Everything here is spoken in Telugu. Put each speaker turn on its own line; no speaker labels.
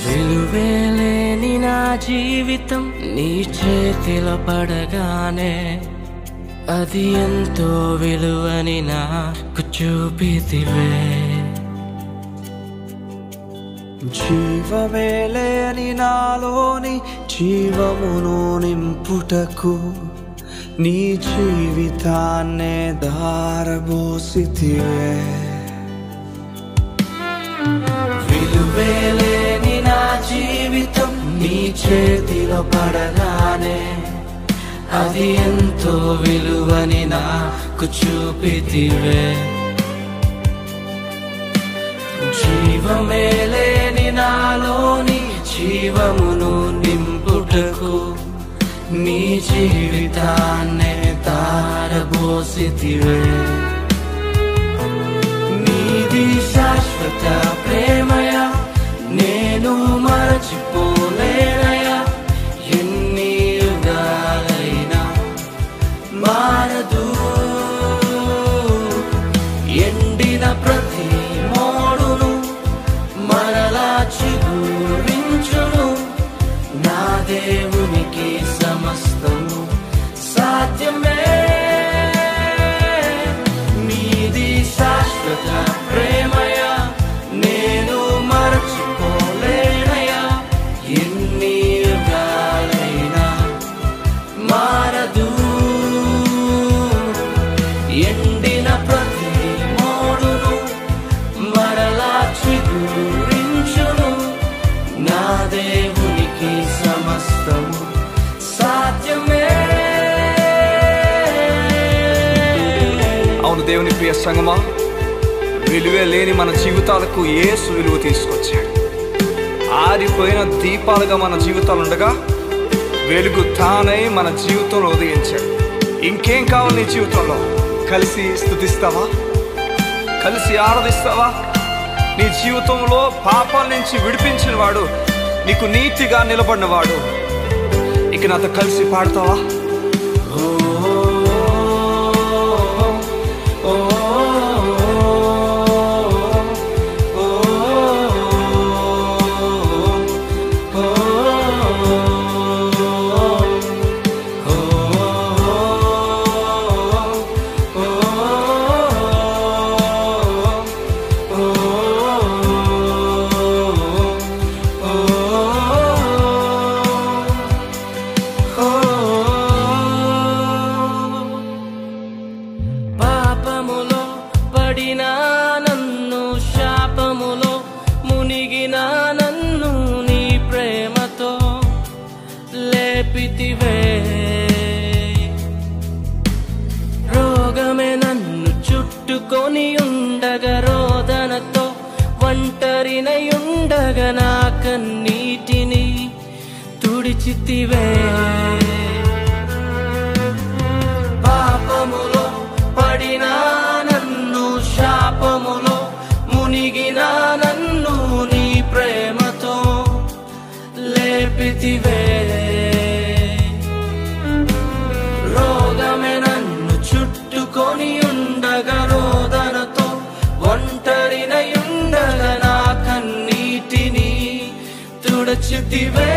విలువేలేని నా జీవితం నీ చేతిలో పడగానే అది ఎంతో విలువని నాకు చూపితివే.
జీవమే లేని నాలోని జీవమును నింపుటకు నీ జీవితాన్నే దారబోసితివే.
విలువేలేని నా జీవితం నీ చేతిలో పడగానే అది ఎంతో విలువని నాకు చూపితివే. జీవమే లేని నాలోని జీవమును నింపుటకు నీ జీవితాన్నే తారబోసితివే. నీది శాశ్వత ప్రేమయ నేను మరచిపోలేనయా. ఎన్ని యుగాలైనా మారదు. ఎండిన ప్రతి మోడును మరలా చిగురించును. నా దేవునికి సమస్తము సాధ్యమే. నీది శాశ్వత ప్రేమయ నేను మరచిపోలేనయా. ఎన్ని యుగాలైనా మారదు. ఎండిన ప్రతి మోడును మరలా చిగురించును. నా దేవునికి సమస్తము సాధ్యమే.
అవును దేవుని ప్రియ సంగమా, విలువే లేని మన జీవితాలకు యేసు విలువ తీసుకొచ్చాడు. ఆరిపోయిన దీపాలుగా మన జీవితాలు ఉండగా వెలుగు తానై మన జీవితంలో ఉదయించాడు. ఇంకేం కావాలి నీ జీవితంలో? కలిసి స్తుతిస్తావా? కలిసి ఆరాధిస్తావా? నీ జీవితంలో పాపాల నుంచి విడిపించిన వాడు, నీకు నీతిగా నిలబడిన వాడు, ఇక నాతో కలిసి పాడతావా?
పాపములో పడిన నన్ను, శాపములో మునిగిన నన్ను నీ ప్రేమతో లేపితివే. రోగమే నన్ను చుట్టుకొని ఉండగా, రోదనతో ఒంటరినై ఉండగా నా కన్నీటిని తుడిచితివే. పాపములో పడిన నన్ను, శాపములో మునిగిన నన్ను నీ ప్రేమతో లేపితివే. రోగమే నన్ను చుట్టుకొని ఉండగా, రోదనతో ఒంటరినై ఉండగా నా కన్నీటిని తుడిచితివే.